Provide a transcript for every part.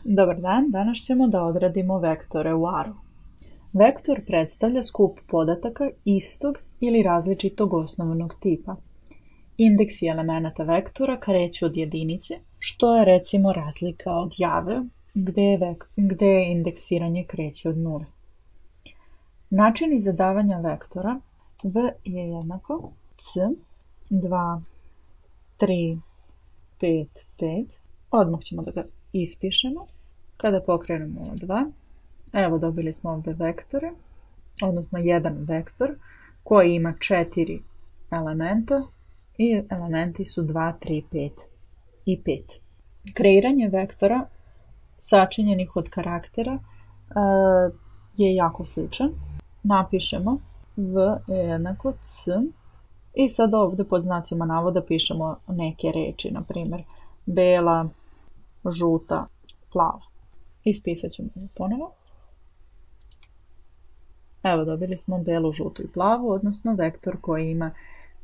Dobar dan, danas ćemo da odradimo vektore u ARU. Vektor predstavlja skup podataka istog ili različitog osnovnog tipa. Indeksi elemenata vektora kreću od jedinice, što je recimo razlika od jave, gde indeksiranje kreće od nule. Načini zadavanja vektora v je jednako c, 2, 3, 5, 5. Odmah ćemo da ga ispišemo. Kada pokrenemo ovo 2, evo dobili smo ovdje vektore, odnosno jedan vektor koji ima 4 elementa i elementi su 2, 3, 5 i 5. Kreiranje vektora sačinjenih od karaktera je jako sličan. Napišemo v je jednako c i sad ovdje pod znacima navoda pišemo neke reči, na primjer bela, žuta, plava. Ispisat ćemo ponovo. Evo dobili smo belu, žutu i plavu, odnosno vektor koji ima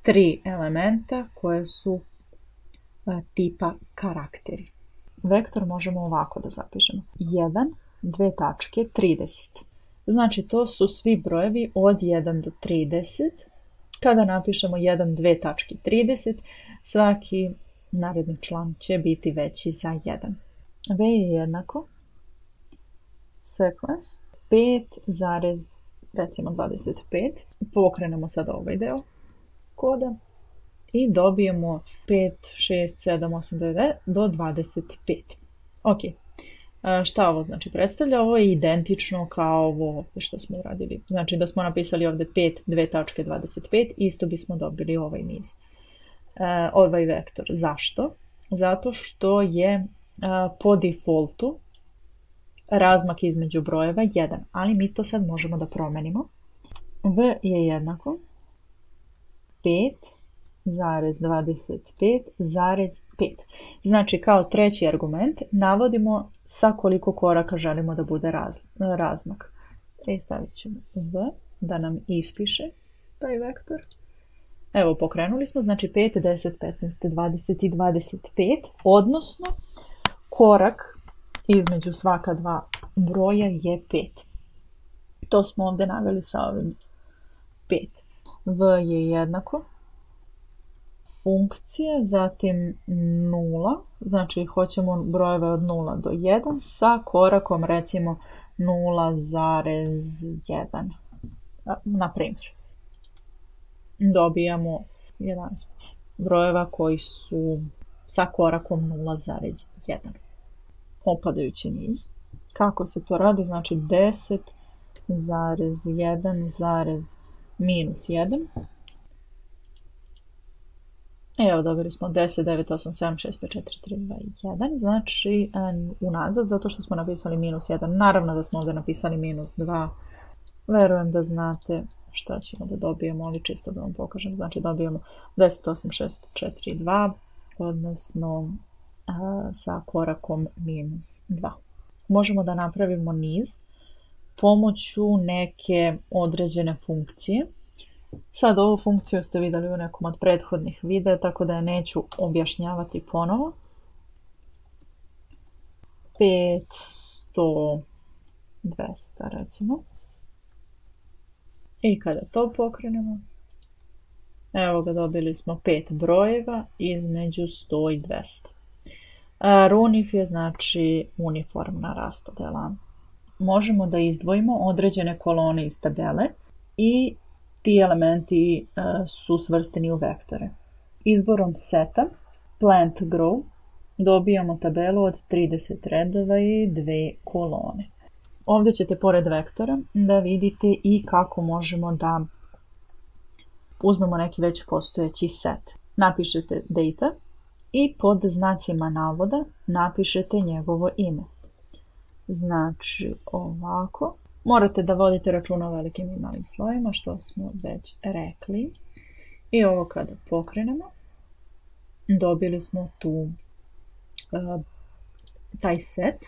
3 elementa koje su tipa karakteri. Vektor možemo ovako da zapišemo. 1, 2 tačke, 30. Znači to su svi brojevi od 1 do 30. Kada napišemo 1, 2 tačke, 30, svaki naredni član će biti veći za 1. V je jednako sequence 5,25. Pokrenemo sad ovaj deo koda i dobijemo 5, 6, 7, 8, 9 do 25. Ok, šta ovo znači predstavlja? Ovo je identično kao ovo što smo uradili. Znači da smo napisali ovdje 5, 2 tačke, 25, isto bismo dobili ovaj niz. Ovaj vektor. Zašto? Zato što je po defaultu razmak između brojeva 1, ali mi to sad možemo da promenimo. V je jednako 5,25,5. Znači kao treći argument navodimo sa koliko koraka želimo da bude razmak. I stavit ćemo V da nam ispiše taj vektor. Evo pokrenuli smo, znači 5, 10, 15, 20 i 25, odnosno korak između svaka dva broja je 5. To smo ovdje naveli sa ovim 5. V je jednako funkcija, zatim 0, znači hoćemo brojeve od 0 do 1 sa korakom recimo 0,1. Na primjer, dobijamo 11 brojeva koji su sa korakom 0,1. Opadajući niz. Kako se to radi? Znači 10,1,-1. Evo dobili smo 10, 9, 8, 7, 6, 5, 4, 3, 2, 1. Znači unazad, zato što smo napisali -1. Naravno da smo ovdje napisali -2. Verujem da znate šta ćemo da dobijemo, ali čisto da vam pokažem. Znači dobijemo 10, 8, 6, 4, 2, odnosno sa korakom -2. Možemo da napravimo niz pomoću neke određene funkcije. Sad ovu funkciju ste vidjeli u nekom od prethodnih videa, tako da je neću objašnjavati ponovo. 5, 100, 200 recimo. I kada to pokrenemo, evo ga dobili smo 5 brojeva između 100 i 200. RUNIF je znači uniformna raspodjela. Možemo da izdvojimo određene kolone iz tabele i ti elementi su svrsteni u vektore. Izborom seta plant grow dobijamo tabelu od 30 redova i 2 kolone. Ovdje ćete pored vektora da vidite i kako možemo da uzmemo neki već postojeći set. Napišete data i pod znacima navoda napišete njegovo ime. Znači ovako. Morate da vodite računa o velikim i malim slojima, što smo već rekli. I ovo kada pokrenemo, dobili smo tu taj set.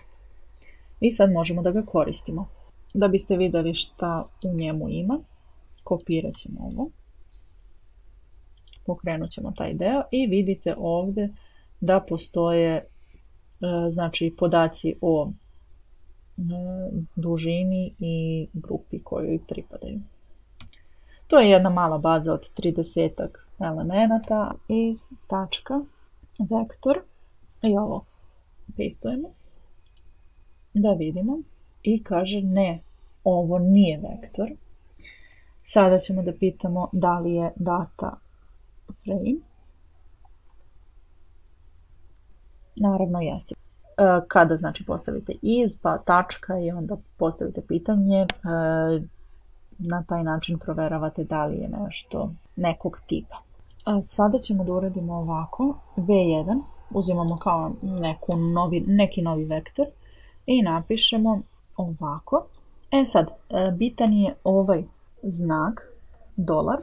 I sad možemo da ga koristimo. Da biste vidjeli šta u njemu ima, kopirat ćemo ovo. Pokrenut ćemo taj deo i vidite ovdje da postoje znači podaci o dužini i grupi kojoj pripadaju. To je jedna mala baza od 30 elemenata iz tačka vektor i ovo pastujemo da vidimo i kaže ne, ovo nije vektor. Sada ćemo da pitamo da li je data frame. Naravno jeste. Kada znači postavite iz pa tačka i onda postavite pitanje, na taj način proveravate da li je nešto nekog tipa. Sada ćemo da uradimo ovako, V1, uzimamo kao neki novi vektor i napišemo ovako. Sad, bitan je ovaj znak, dolar,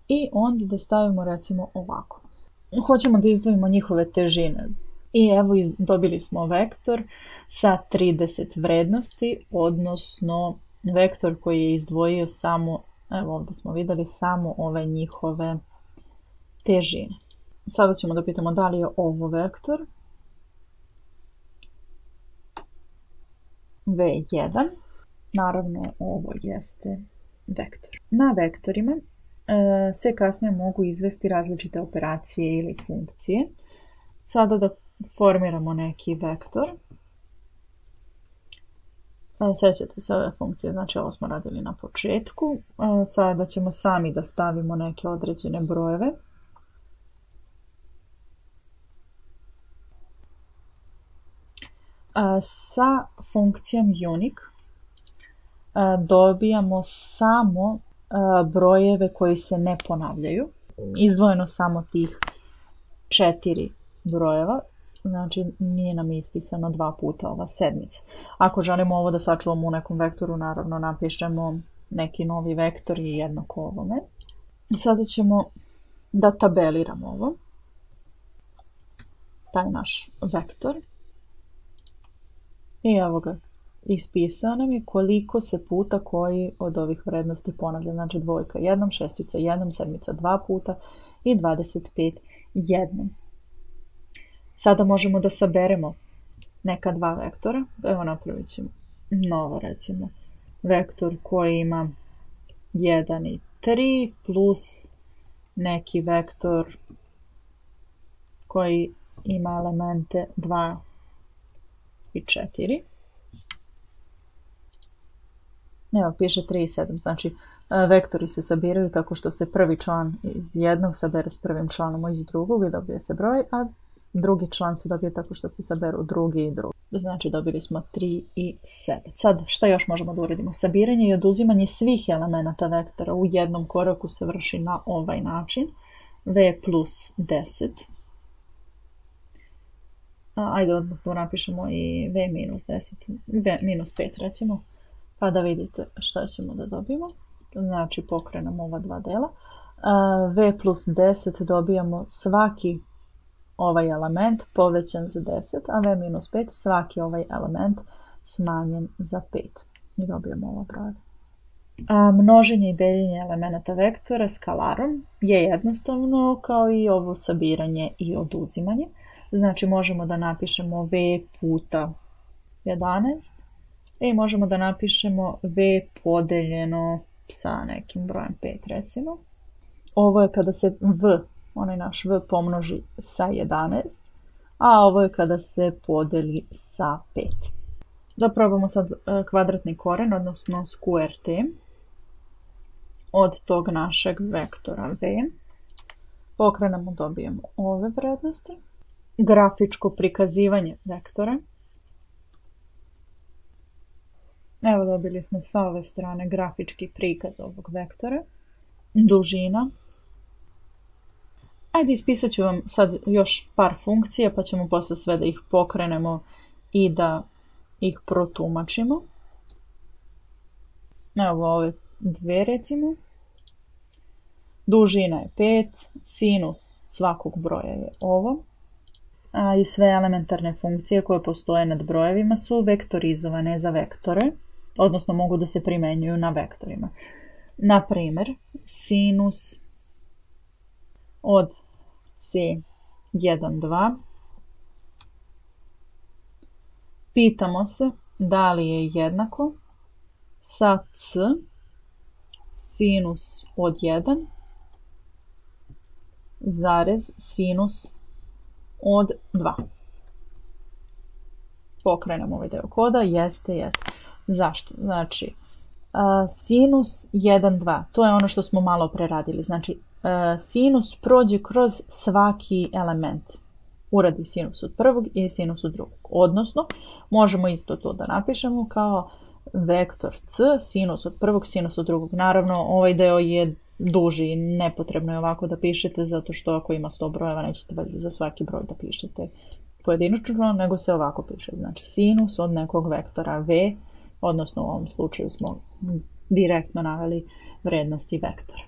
i onda da stavimo recimo ovako. Hoćemo da izdvojimo njihove težine. I evo dobili smo vektor sa 30 vrednosti, odnosno vektor koji je izdvojio samo, evo ovdje smo vidjeli, samo ove njihove težine. Sada ćemo da pitamo da li je ovo vektor. V1. Naravno ovo jeste vektor. Na vektorima se kasnije mogu izvesti različite operacije ili funkcije. Sada da formiramo neki vektor. Sjećate se ove funkcije, znači ovo smo radili na početku. Sada ćemo sami da stavimo neke određene brojeve. Sa funkcijom unique dobijamo samo brojeve koji se ne ponavljaju. Izdvojeno samo tih 4 brojeva, znači nije nam ispisano 2 puta ova sedmica. Ako želimo ovo da sačuvamo u nekom vektoru, naravno napišemo neki novi vektor i jednako ovome. Sada ćemo da tabeliramo ovo, taj naš vektor. I evo ga, ispisao nam je koliko se puta koji od ovih vrednosti ponavlja. Znači dvojka jednom, šestica jednom, sedmica 2 puta i 25 jednom. Sada možemo da saberemo neka 2 vektora. Evo napravit ćemo novo recimo vektor koji ima 1 i 3 plus neki vektor koji ima elemente 2 i 4. Evo piše 3 i 7, znači vektori se sabiraju tako što se prvi član iz jednog sabere s prvim članom iz drugog i dobije se broj, a drugi član se dobije tako što se saberu drugi i drugi. Znači dobili smo 3 i 7. Sad šta još možemo da uradimo? Sabiranje i oduzimanje svih elemenata vektora u jednom koraku se vrši na ovaj način. V plus 10. Ajde odmah tu napišemo i V minus 10, V minus 5 recimo, pa da vidite šta ćemo da dobijemo. Znači pokrenemo ova dva dela. V plus 10 dobijamo svaki ovaj element povećan za 10, a V minus 5 svaki ovaj element smanjen za 5. I dobijemo ovo broj. Množenje i deljenje elemenata vektora skalarom je jednostavno kao i ovo sabiranje i oduzimanje. Znači možemo da napišemo V puta 11 i možemo da napišemo V podeljeno sa nekim brojem 5 recimo. Ovo je kada se onaj naš V pomnoži sa 11, a ovo je kada se podeli sa 5. Da probamo sad kvadratni koren, odnosno square od tog našeg vektora V. Pokrenemo, dobijemo ove vrednosti. Grafičko prikazivanje vektora. Evo dobili smo sa ove strane grafički prikaz ovog vektora. Dužina. Ajde, ispisat ću vam sad još par funkcija, pa ćemo posle sve da ih pokrenemo i da ih protumačimo. Evo ove dve recimo. Dužina je 5, sinus svakog broja je ovo. I sve elementarne funkcije koje postoje nad brojevima su vektorizovane za vektore, odnosno mogu da se primenjuju na vektorima. Na primjer, sinus od C1, 2. Pitamo se da li je jednako sa c sinus od 1 zarez sinus od 2. Pokrenemo ovaj deo koda, jeste. Zašto? Znači, sinus 1, 2, to je ono što smo malo preradili. Znači, sinus prođe kroz svaki element. Uradi sinus od prvog i sinus od drugog. Odnosno, možemo isto to da napišemo kao vektor c, sinus od prvog, sinus od drugog. Naravno, ovaj deo je duži i nepotrebno je ovako da pišete, zato što ako ima 100 brojeva, nećete valjda za svaki broj da pišete pojedinačno, nego se ovako piše. Znači, sinus od nekog vektora v, odnosno u ovom slučaju smo direktno naveli vrednosti vektora.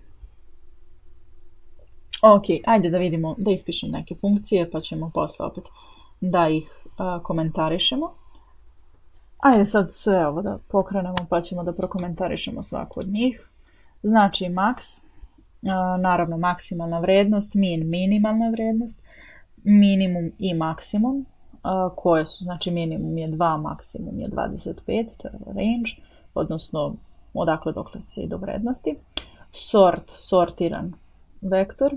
Ok, ajde da vidimo, da ispišem neke funkcije, pa ćemo posle opet da ih komentarišemo. Ajde sad sve ovo da pokrenemo, pa ćemo da prokomentarišemo svaku od njih. Znači, max, naravno maksimalna vrednost, min, minimalna vrednost, minimum i maksimum, koje su, znači minimum je 2, maksimum je 25, to je range, odnosno odakle dokle se ide vrednosti. Sort, sortiran vektor,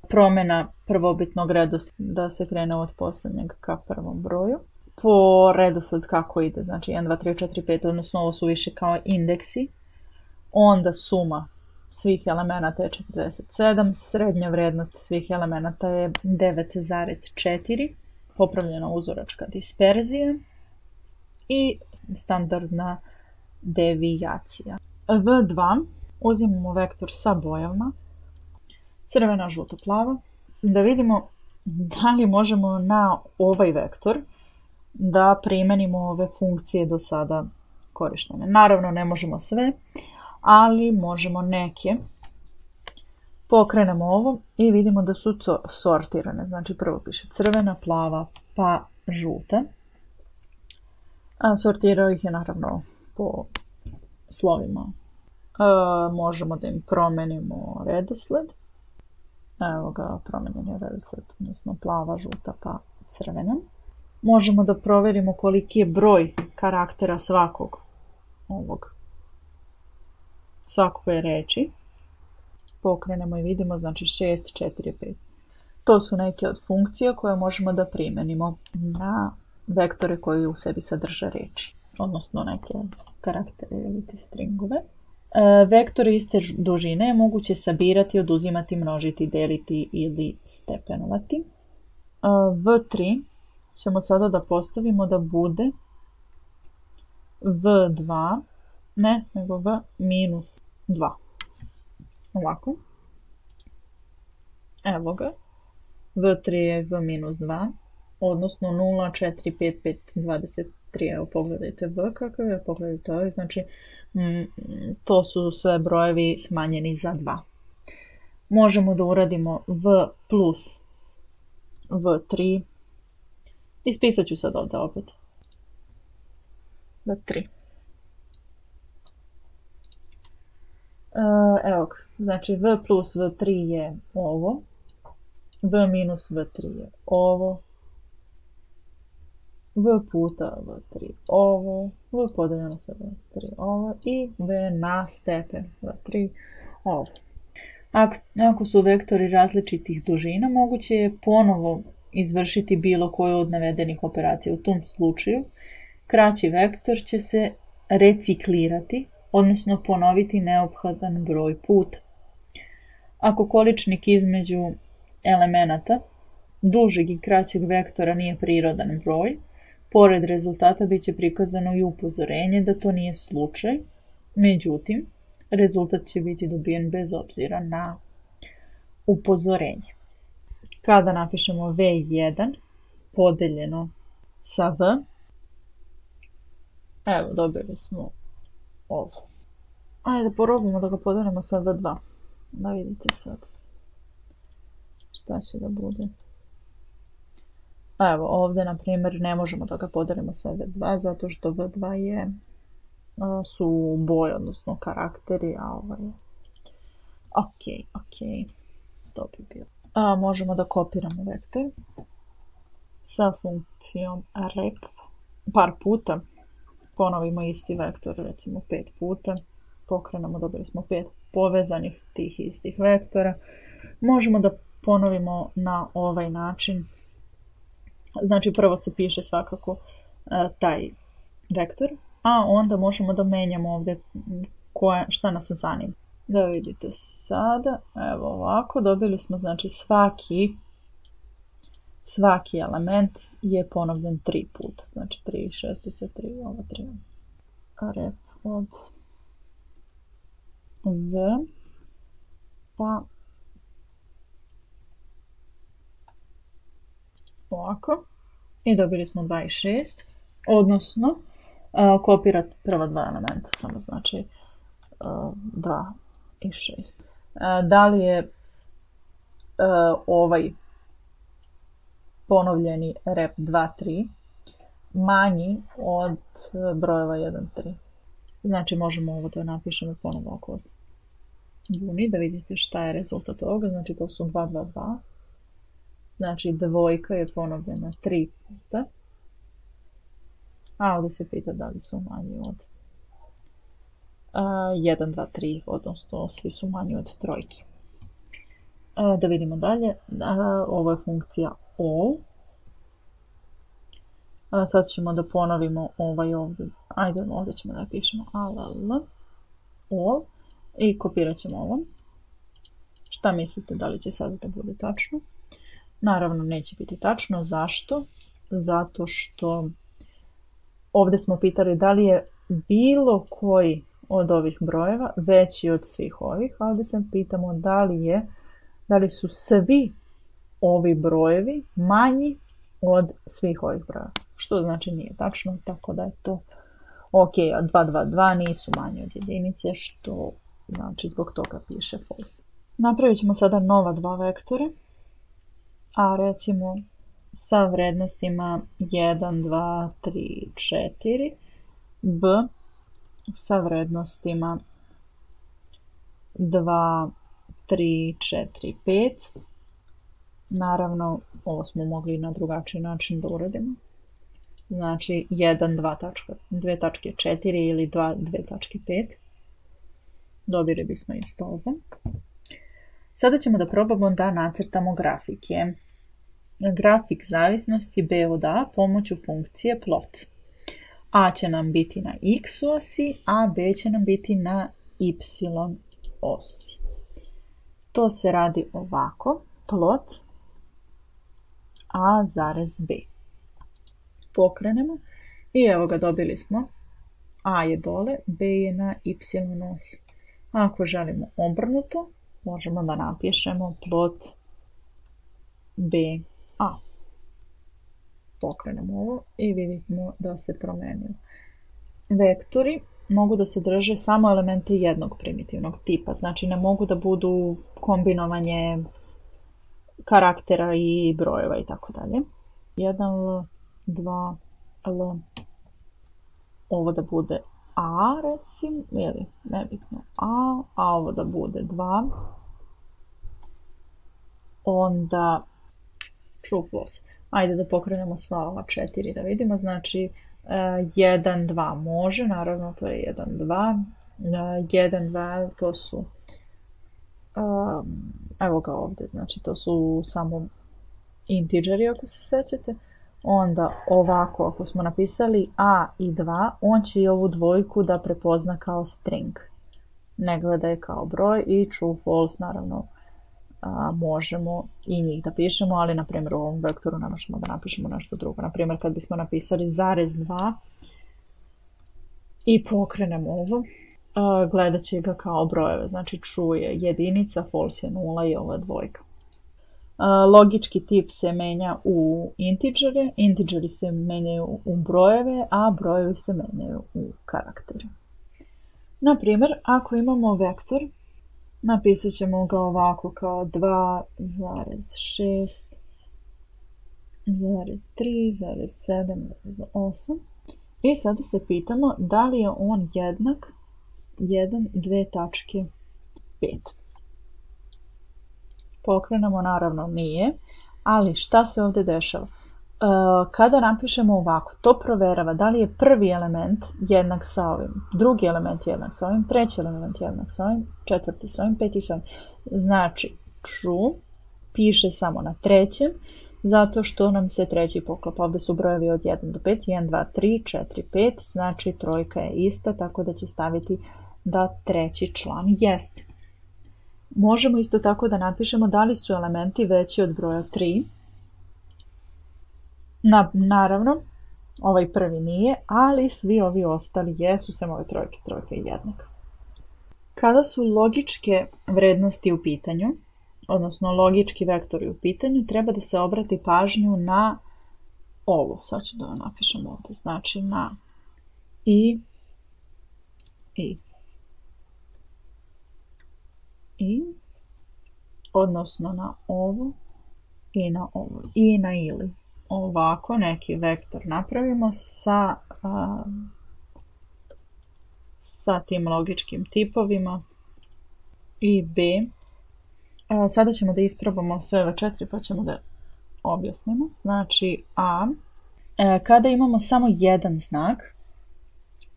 promjena prvobitnog redoslijeda, da se krene od posljednjeg ka prvom broju. Po redosled kako ide, znači 1, 2, 3, 4, 5, odnosno ovo su više kao indeksi. Onda suma svih elemenata je 47, srednja vrednost svih elemenata je 9,4, popravljena uzoračka disperzija i standardna devijacija. V2 uzimamo vektor sa bojama, crvena, žuta, plava, da vidimo da li možemo na ovaj vektor da primenimo ove funkcije do sada korištene. Naravno, ne možemo sve, ali možemo neke. Pokrenemo ovo i vidimo da su sortirane. Znači, prvo piše crvena, plava, pa žuta. Sortirao ih je naravno po slovima. Možemo da im promenimo redosled. Evo ga, promenjen je redosled, odnosno plava, žuta, pa crvena. Možemo da proverimo koliki je broj karaktera svakove reči. Pokrenemo i vidimo, znači 6, 4, 5. To su neke od funkcija koje možemo da primenimo na vektore koji u sebi sadrže reči, odnosno neke karaktere ili stringove. Vektore iste dužine je moguće sabirati, oduzimati, množiti, deliti ili stepenovati. V3 ćemo sada da postavimo da bude V2, ne, nego V minus 2. Ovako. Evo ga. V3 je V minus 2, odnosno 0, 4, 5, 5, 23. Evo, pogledajte V kakav je, pogledajte ovaj, znači to su sve brojevi smanjeni za 2. Možemo da uradimo V plus V3. Ispisat ću sad ovdje opet. V3. Evo ga, znači V plus V3 je ovo, V minus V3 je ovo, V puta V3 ovo, V podeljeno sa V3 ovo i V na stepen V3 ovo. Ako su vektori različitih dužina, moguće je ponovo izvršiti bilo koju od navedenih operacija. U tom slučaju, kraći vektor će se reciklirati, odnosno ponoviti neophodan broj puta. Ako količnik između elemenata dužeg i kraćeg vektora nije prirodan broj, pored rezultata bit će prikazano i upozorenje da to nije slučaj, međutim, rezultat će biti dobijen bez obzira na upozorenje. Kada napišemo V1 podeljeno sa V, evo dobili smo ovo. Ajde da probamo da ga podelimo sa V2. Da vidite sad šta će da bude. Evo ovdje na primjer ne možemo da ga podelimo sa V2 zato što V2 su boje, odnosno karakteri, a ovo je ok, to bi bilo. Možemo da kopiramo vektor sa funkcijom rep par puta. ponovimo isti vektor recimo 5 puta, pokrenemo, dobili smo 5 povezanih tih istih vektora. Možemo da ponovimo na ovaj način. Znači prvo se piše svakako taj vektor, a onda možemo da menjamo ovdje šta nas zanima. Da vidite sada, evo ovako, dobili smo znači svaki element je ponovljen 3 puta, znači 3, 6, 3, ova 3. Rep od V, pa ovako, i dobili smo 2 i 6, odnosno kopirati prva dva elementa, samo znači 2 i 6. Da li je ovaj ponovljeni rep 2, 3 manji od brojeva 1, 3? Znači možemo ovo da napišemo ponovo ako vas buni, da vidite šta je rezultat ovoga. Znači to su 2, 2, 2. Znači dvojka je ponovljena 3 puta. A ovdje se pita da li su manji od 1, 2, 3, odnosno svi su manji od trojki. Da vidimo dalje. Ovo je funkcija all. Sad ćemo da ponovimo ovaj ovdje. Ajde, ovdje ćemo da pišemo all. I kopirat ćemo ovo. Šta mislite da li će sada da bude tačno? Naravno neće biti tačno. Zašto? Zato što ovdje smo pitali da li je bilo koji od ovih brojeva veći od svih ovih, a ovdje se pitamo da li su svi ovi brojevi manji od svih ovih brojeva. Što znači nije tačno, tako da je to ok, a 2, 2, 2 nisu manji od jedinice, što znači zbog toga piše false. Napravit ćemo sada nova dva vektora, a recimo sa vrednostima 1, 2, 3, 4, b sa vrednostima 2, 3, 4, 5. Naravno, ovo smo mogli na drugačiji način da uradimo. Znači 2 tačke 4 ili 2 tačke 5. Dobili bismo isto ovo. Sada ćemo da probamo da nacrtamo grafike. Grafik zavisnosti B od A pomoću funkcije plot. A će nam biti na x osi, a B će nam biti na y osi. To se radi ovako. Plot A zarez B. Pokrenemo i evo ga, dobili smo. A je dole, B je na y osi. Ako želimo obrnuto, možemo da napišemo plot B A. Pokrenemo ovo i vidimo da se promenilo. Vektori mogu da sadrže samo elemente jednog primitivnog tipa, znači ne mogu da budu kombinovanje karaktera i brojeva i tako dalje. 1L, 2L, ovo da bude A recimo, ili nebitno a ovo da bude 2, onda true false. Ajde da pokrenemo sva ova 4 da vidimo, znači 1, 2 može, naravno to je 1, 2, 1, 2 to su, evo ga ovdje, znači to su samo integeri ako se sećate. Onda ovako, ako smo napisali A i 2, on će i ovu dvojku da prepozna kao string. Ne gleda je kao broj i true, false, naravno možemo i njih da pišemo, ali na primjer u ovom vektoru ne možemo da napišemo nešto drugo. Na primjer kad bismo napisali zarez 2 i pokrenemo ovo, gledat će ga kao brojeve. Znači true je jedinica, false je 0 i ovo je dvojka. Logički tip se menja u integere, integeri se menjaju u brojeve, a brojevi se menjaju u karaktere. Na primjer, ako imamo vektor, napisat ćemo ga ovako kao 2,6,3,7,8 i sada se pitamo da li je on jednak 1, 2 tačke 5. Pokrenemo, naravno nije, ali šta se ovdje dešava? Kada napišemo ovako, to proverava da li je prvi element jednak sa ovim, drugi element jednak sa ovim, treći element jednak sa ovim, četvrti sa ovim, peti sa ovim. Znači, true piše samo na trećem, zato što nam se treći poklapa. Ovdje su brojevi od 1 do 5, 1, 2, 3, 4, 5, znači trojka je ista, tako da će staviti da treći član jeste. Možemo isto tako da napišemo da li su elementi veći od broja 3. Naravno, ovaj prvi nije, ali svi ovi ostali jesu, samo ove trojke je jednaka. Kada su logičke vrednosti u pitanju, odnosno logički vektori u pitanju, treba da se obrati pažnju na ovo. Sad ću da napišem ovdje, znači na i, odnosno na ovo i na ovo, i na ili. Ovako neki vektor napravimo sa tim logičkim tipovima i b. Sada ćemo da isprobamo sve ove 4 pa ćemo da objasnimo. Znači a, kada imamo samo jedan znak,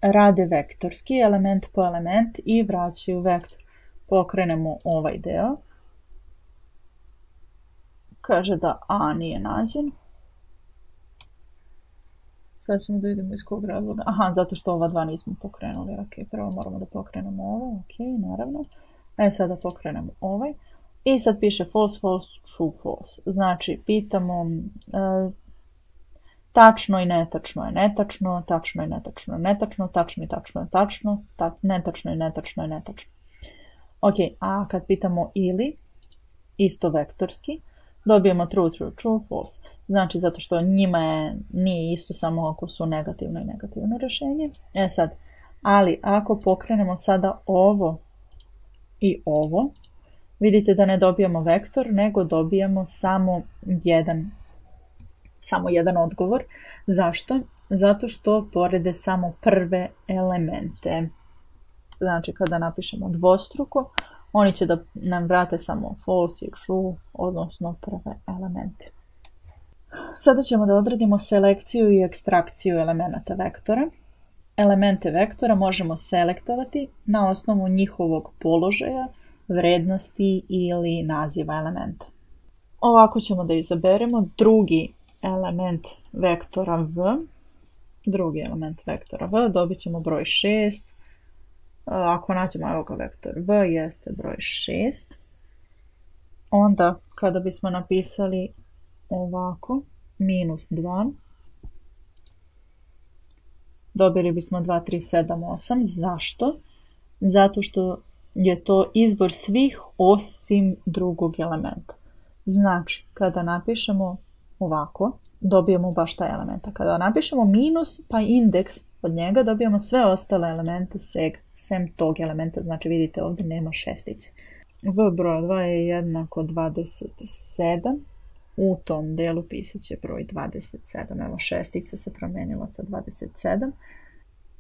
rade vektorski, element po element i vraćaju vektor. Pokrenemo ovaj deo. Kaže da a nije nađen. Sad ćemo da vidimo iz kog razloga. Aha, zato što ova dva nismo pokrenuli. Ok, prvo moramo da pokrenemo ovo. Ok, naravno. Sada pokrenemo ovaj. I sad piše false, false, true, false. Znači, pitamo tačno i netačno je netačno, tačno i netačno je netačno, tačno i tačno je tačno, netačno i netačno je netačno. Ok, a kad pitamo ili, isto vektorski, dobijemo true, true, true, false. Znači, zato što njima nije isto samo ako su negativno i negativno rješenje. Sad, ali ako pokrenemo sada ovo i ovo, vidite da ne dobijamo vektor, nego dobijamo samo jedan odgovor. Zašto? Zato što porede samo prve elemente. Znači, kada napišemo dvostruko, oni će da nam vrate samo false i true, odnosno prve elemente. Sada ćemo da odradimo selekciju i ekstrakciju elemenata vektora. Elemente vektora možemo selektovati na osnovu njihovog položaja, vrednosti ili naziva elementa. Ovako ćemo da izaberemo drugi element vektora v, dobit ćemo broj 6. Ako nađemo evo ga vektor v, jeste broj 6. Onda kada bismo napisali ovako, minus 2, dobili bismo 2, 3, 7, 8. Zašto? Zato što je to izbor svih osim drugog elementa. Znači, kada napišemo ovako, dobijemo baš taj element. Kada napišemo minus pa indeks od njega, dobijemo sve ostale elemente sem tog elementa. Znači, vidite ovdje nema šestice. V broj 2 je jednako 27. U tom delu pisat će broj 27. Evo, šestica se promijenila sa 27.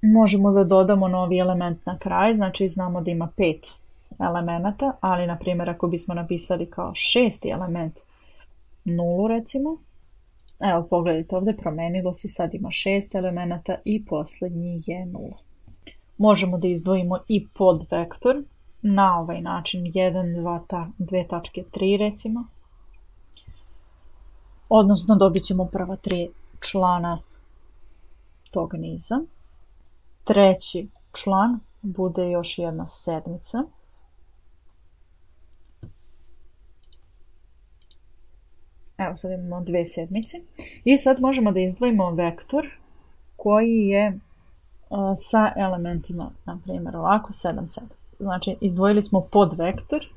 Možemo da dodamo novi element na kraj, znači znamo da ima 5 elemenata, ali na primjer ako bismo napisali kao šesti element 0 recimo, evo pogledajte ovdje, promenilo se, sad ima 6 elemenata i posljednji je 0. Možemo da izdvojimo i podvektor na ovaj način, 1, 2 tačke 3 recimo, odnosno dobit ćemo prva 3 člana tog niza. Treći član bude još jedna sedmica. Evo sad imamo 2 sedmice. I sad možemo da izdvojimo vektor koji je sa elementima, na primjer ovako, 7, 7. Znači izdvojili smo podvektor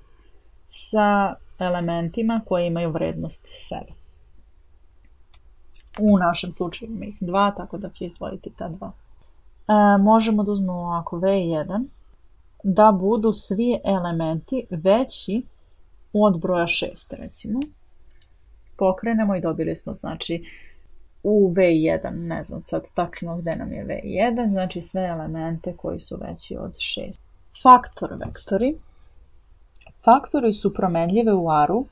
sa elementima koji imaju vrednost 7. U našem slučaju ima ih 2, tako da će izdvojiti ta 2. Možemo da uzmemo ovako V1, da budu svi elementi veći od broja 6 recimo. Pokrenemo i dobili smo, znači, u V1, ne znam sad tačno gdje nam je V1, znači sve elemente koji su veći od 6. Faktor vektori. Faktori su promenljive u aru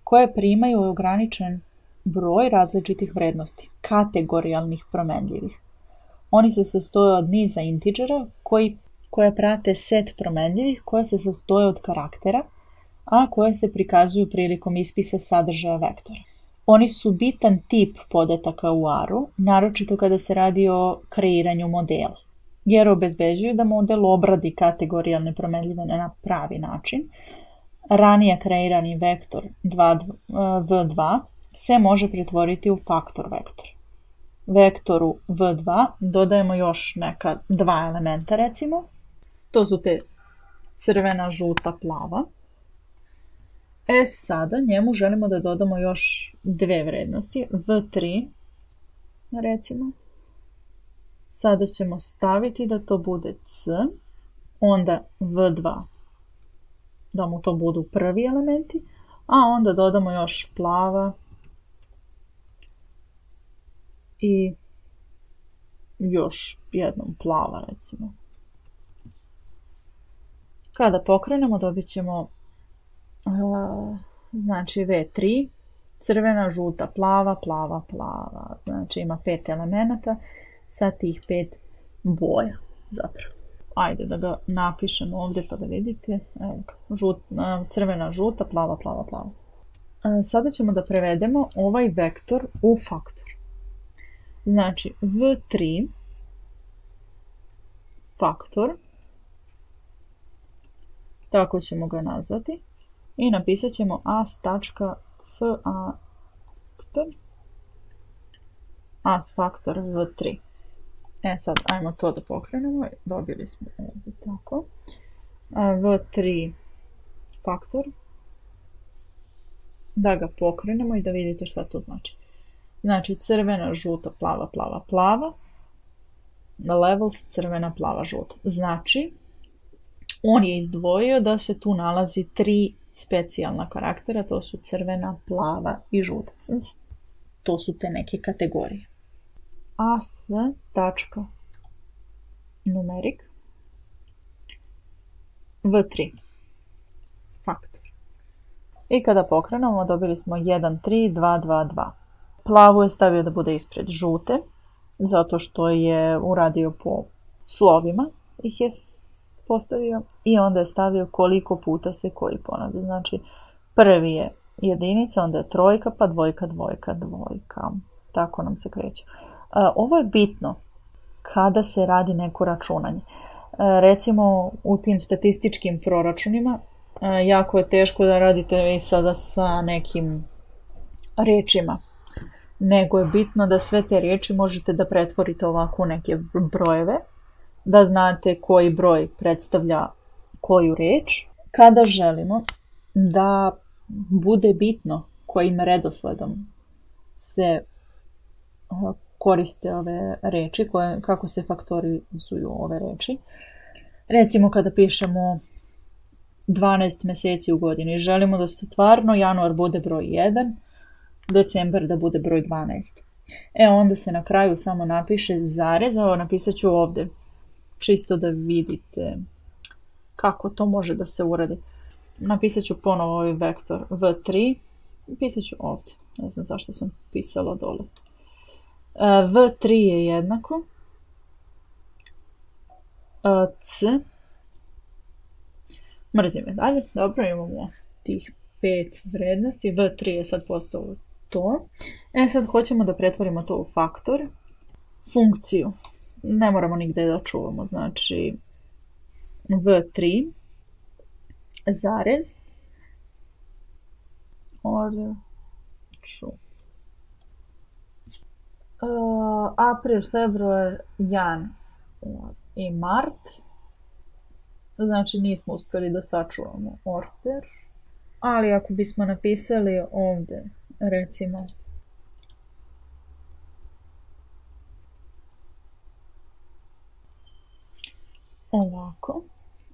koje primaju ograničen broj različitih vrednosti, kategorijalnih promenljivih. Oni se sastoje od niza integera koje prate set promenljivih koje se sastoje od karaktera, a koje se prikazuju prilikom ispisa sadržaja vektora. Oni su bitan tip podataka u R-u, naročito kada se radi o kreiranju modela, jer obezbeđuju da model obradi kategorijalne promenljive na pravi način. Ranije kreirani vektor v2 se može pretvoriti u faktor vektor. Vektoru v2 dodajemo još neka dva elementa, recimo. To su te crvena, žuta, plava. Sada njemu želimo da dodamo još dve vrednosti, v3, recimo. Sada ćemo staviti da to bude c, onda v2, da mu to budu prvi elementi, a onda dodamo još plava i još jednom plava, recimo. Kada pokrenemo, dobit ćemo znači v3, crvena, žuta, plava, plava, plava. Znači ima 5 elemenata sa tih 5 boja zapravo. Ajde da ga napišemo ovdje pa da vidite. Crvena, žuta, plava, plava, plava. Sada ćemo da prevedemo ovaj vektor u faktor. Znači v3 faktor, tako ćemo ga nazvati, i napisat ćemo as faktor v3. Sad ajmo to da pokrenemo, dobili smo ovdje tako. v3 faktor, da ga pokrenemo i da vidite šta to znači. Znači crvena, žuta, plava, plava, plava, levels crvena, plava, žuta. Znači, on je izdvojio da se tu nalazi 3 specijalna karaktera, to su crvena, plava i žuta. To su te neke kategorije. As.numeric v3 faktor. I kada pokrenemo, dobili smo 1, 3, 2, 2, 2. Plavu je stavio da bude ispred žute, zato što je uradio po slovima, ih je postavio, i onda je stavio koliko puta se koji ponavlja. Znači, prvi je jedinica, onda je trojka, pa dvojka, dvojka, dvojka. Tako nam se kreće. Ovo je bitno kada se radi neko računanje. Recimo, u tim statističkim proračunima jako je teško da radite i sada sa nekim rečima, nego je bitno da sve te riječi možete da pretvorite ovako u neke brojeve, da znate koji broj predstavlja koju riječ. Kada želimo da bude bitno kojim redosledom se koriste ove reči, kako se faktorizuju ove reči. Recimo kada pišemo 12 mjeseci u godini, želimo da stvarno januar bude broj 1, decembar da bude broj 12. Onda se na kraju samo napiše zarez, ovo napisat ću ovdje, čisto da vidite kako to može da se uradi. Napisat ću ponovo ovaj vektor v3, pisat ću ovdje, ne znam zašto sam pisala dole. v3 je jednako c, mrzim je dalje, dobro, imamo tih 5 vrednosti, v3 je sad postalo to. Sad hoćemo da pretvorimo to u faktor, funkciju, ne moramo nigde da čuvamo, znači v3 zarez order april, februar, jan i mart. Znači nismo uspjeli da sačuvamo order, ali ako bismo napisali ovdje recimo ovako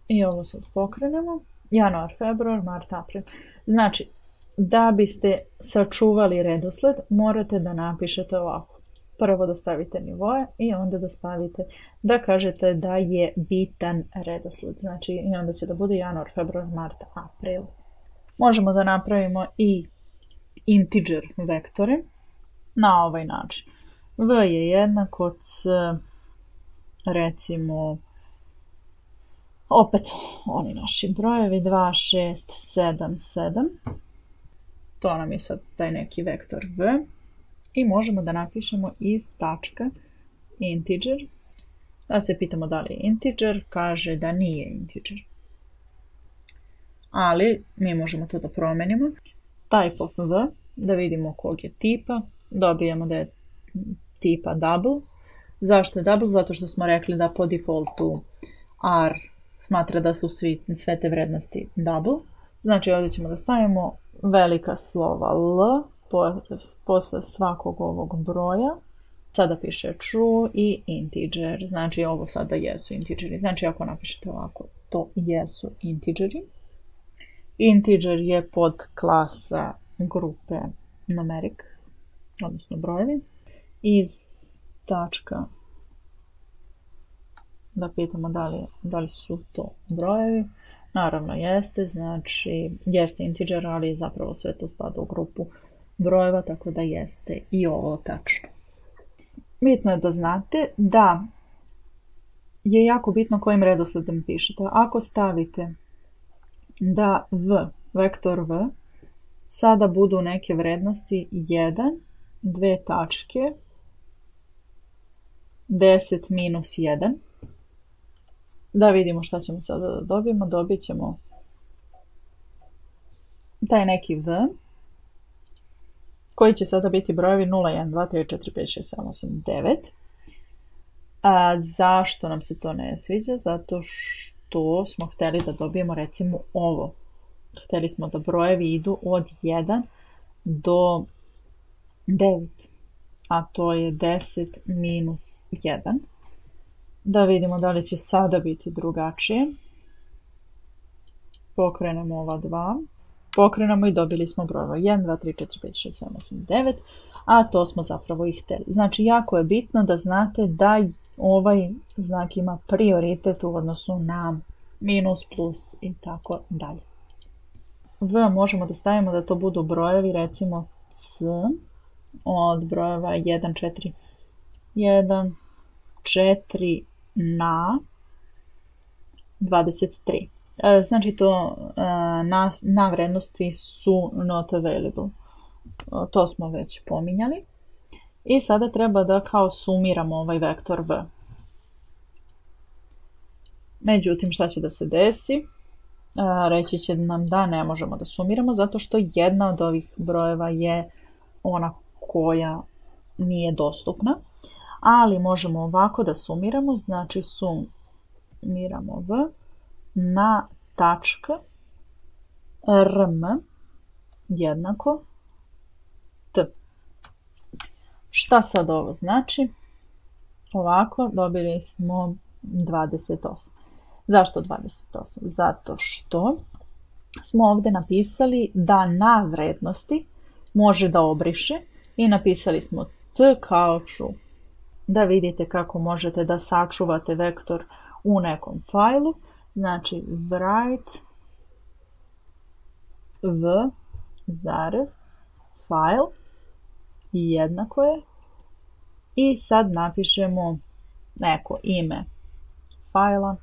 i ovo sad pokrenemo, januar, februar, mart, april. Znači, da biste sačuvali redosled, morate da napišete ovako. Prvo da stavite nivoe i onda da stavite, da kažete da je bitan redosled. Znači, i onda će da bude januar, februar, mart, april. Možemo da napravimo i integer vektore. na ovaj način. V je jednako c, recimo, opet oni naši brojevi 2, 6, 7, 7. To nam je sad taj neki vektor v. I možemo da napišemo iz tačka integer. Da se pitamo da li je integer, kaže da nije integer. Ali mi možemo to da promenimo. Type of v, da vidimo kog je tipa. Dobijemo da je tipa double. Zašto je double? Zato što smo rekli da po defaultu R smatra da su sve te vrednosti double. Znači ovdje ćemo da stavimo velika slova L posle svakog ovog broja. Sada piše true i integer. Znači ovo sada jesu integeri. Znači ako napišete ovako, to jesu integeri. Integer je pod klasa grupe numeric, odnosno brojevi. Iz tačka da pitamo da li su to brojevi. Naravno jeste, znači jeste integer, ali zapravo sve to spada u grupu brojeva, tako da jeste i ovo tačno. Bitno je da znate da je jako bitno kojim redosledom pišete. Ako stavite da vektor v sada budu neke vrednosti 1, 2 tačke, 10 minus 1, da vidimo šta ćemo sada da dobijemo. Dobit ćemo taj neki v, koji će sada biti brojevi 0, 1, 2, 3, 4, 5, 6, 7, 8, 9. Zašto nam se to ne sviđa? Zato što smo htjeli da dobijemo recimo ovo. Htjeli smo da brojevi idu od 1 do 9, a to je 10 minus 1. Da vidimo da li će sada biti drugačije. Pokrenemo ova dva. Pokrenemo i dobili smo brojeva 1, 2, 3, 4, 5, 6, 7, 8, 9, a to smo zapravo i htjeli. Znači, jako je bitno da znate da ovaj znak ima prioritet u odnosu na minus, plus i tako dalje. V možemo da stavimo da to budu brojevi, recimo c, od brojeva 1, 4, 1, 4 na 23. Znači to na vrednosti su not available. To smo već pominjali. I sada treba da kao sumiramo ovaj vektor v. Međutim, šta će da se desi? Reći će nam da ne možemo da sumiramo zato što jedna od ovih brojeva je ona koja nije dostupna. Ali možemo ovako da sumiramo, znači sumiramo v na tačka rm jednako t. Šta sad ovo znači? Ovako dobili smo 28. Zašto 28? Zato što smo ovdje napisali da na vrednosti može da obriše i napisali smo t kao true. Da vidite kako možete da sačuvate vektor u nekom fajlu. Znači write v zarez file jednako je i sad napišemo neko ime fajla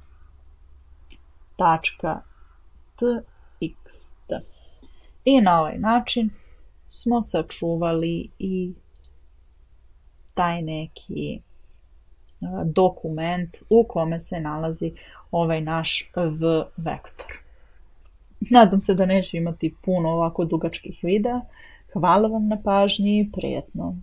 .txt i na ovaj način smo sačuvali i taj neki dokument u kome se nalazi ovaj naš v vektor. Nadam se da neću imati puno ovako dugačkih videa. Hvala vam na pažnji i prijetno!